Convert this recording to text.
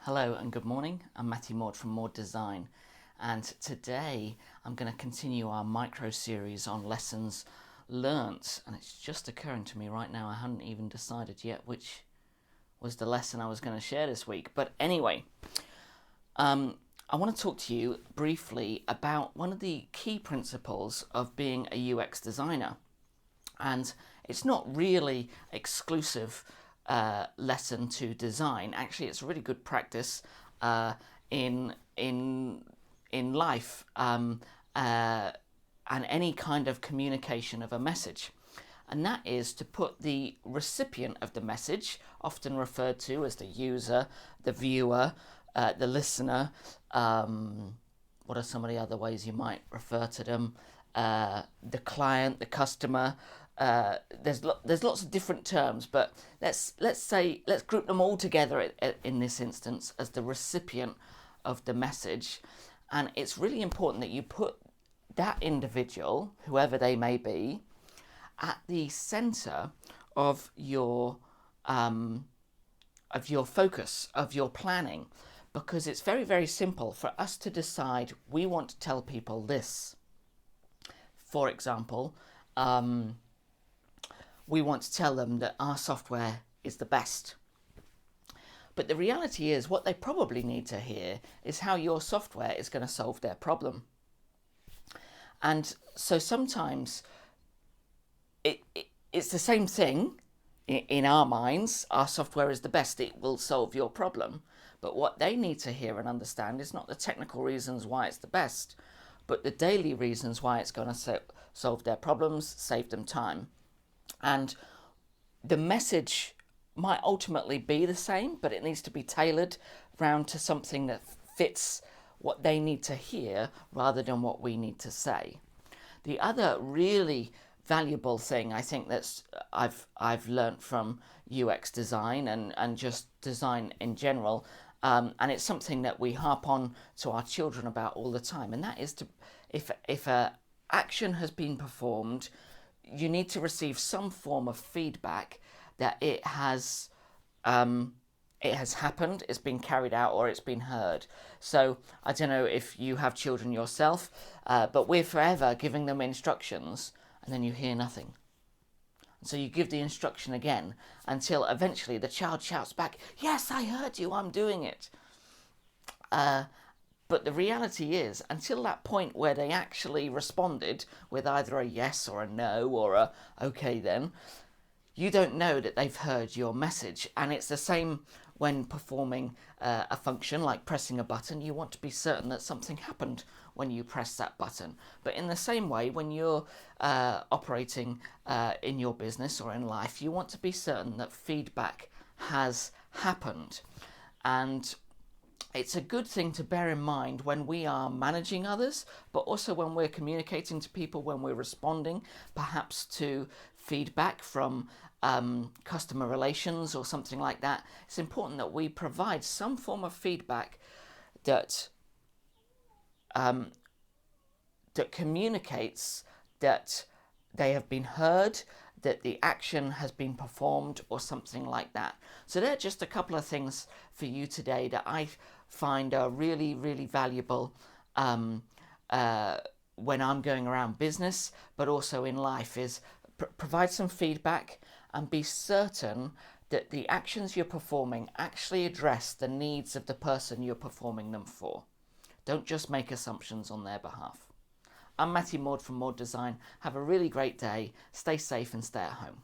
Hello and good morning. I'm Matthew Maud from Maud Design, and today I'm going to continue our micro series on lessons learnt, and it's just occurring to me right now I hadn't even decided yet which was the lesson I was going to share this week. But anyway, I want to talk to you briefly about one of the key principles of being a UX designer, and it's not really exclusive lesson to design. Actually, it's a really good practice in life and any kind of communication of a message. And that is to put the recipient of the message, often referred to as the user, the viewer, the listener. What are some of the other ways you might refer to them? The client, the customer. There's lots of different terms, but let's group them all together in this instance as the recipient of the message. And it's really important that you put that individual, whoever they may be, at the center of your focus, of your planning, because it's very, very simple for us to decide we want to tell people this. For example, we want to tell them that our software is the best. But the reality is, what they probably need to hear is how your software is going to solve their problem. And so sometimes it's the same thing in our minds. Our software is the best, it will solve your problem. But what they need to hear and understand is not the technical reasons why it's the best, but the daily reasons why it's going to solve their problems, save them time. And the message might ultimately be the same, but it needs to be tailored round to something that fits what they need to hear rather than what we need to say. The other really valuable thing I think that's I've learned from UX design and just design in general, and it's something that we harp on to our children about all the time, and that is to if a action has been performed, you need to receive some form of feedback that it has happened, it's been carried out, or it's been heard. So I don't know if you have children yourself, but we're forever giving them instructions and then you hear nothing. So you give the instruction again until eventually the child shouts back, "Yes, I heard you, I'm doing it." But the reality is, until that point where they actually responded with either a yes or a no or a okay then, you don't know that they've heard your message. And it's the same when performing a function like pressing a button. You want to be certain that something happened when you press that button. But in the same way, when you're operating in your business or in life, you want to be certain that feedback has happened. And it's a good thing to bear in mind when we are managing others, but also when we're communicating to people, when we're responding perhaps to feedback from customer relations or something like that. It's important that we provide some form of feedback that communicates that they have been heard, that the action has been performed, or something like that. So there are just a couple of things for you today that I find are really, really valuable when I'm going around business, but also in life, is provide some feedback and be certain that the actions you're performing actually address the needs of the person you're performing them for. Don't just make assumptions on their behalf. I'm Matthew Maud from Maud Design. Have a really great day. Stay safe and stay at home.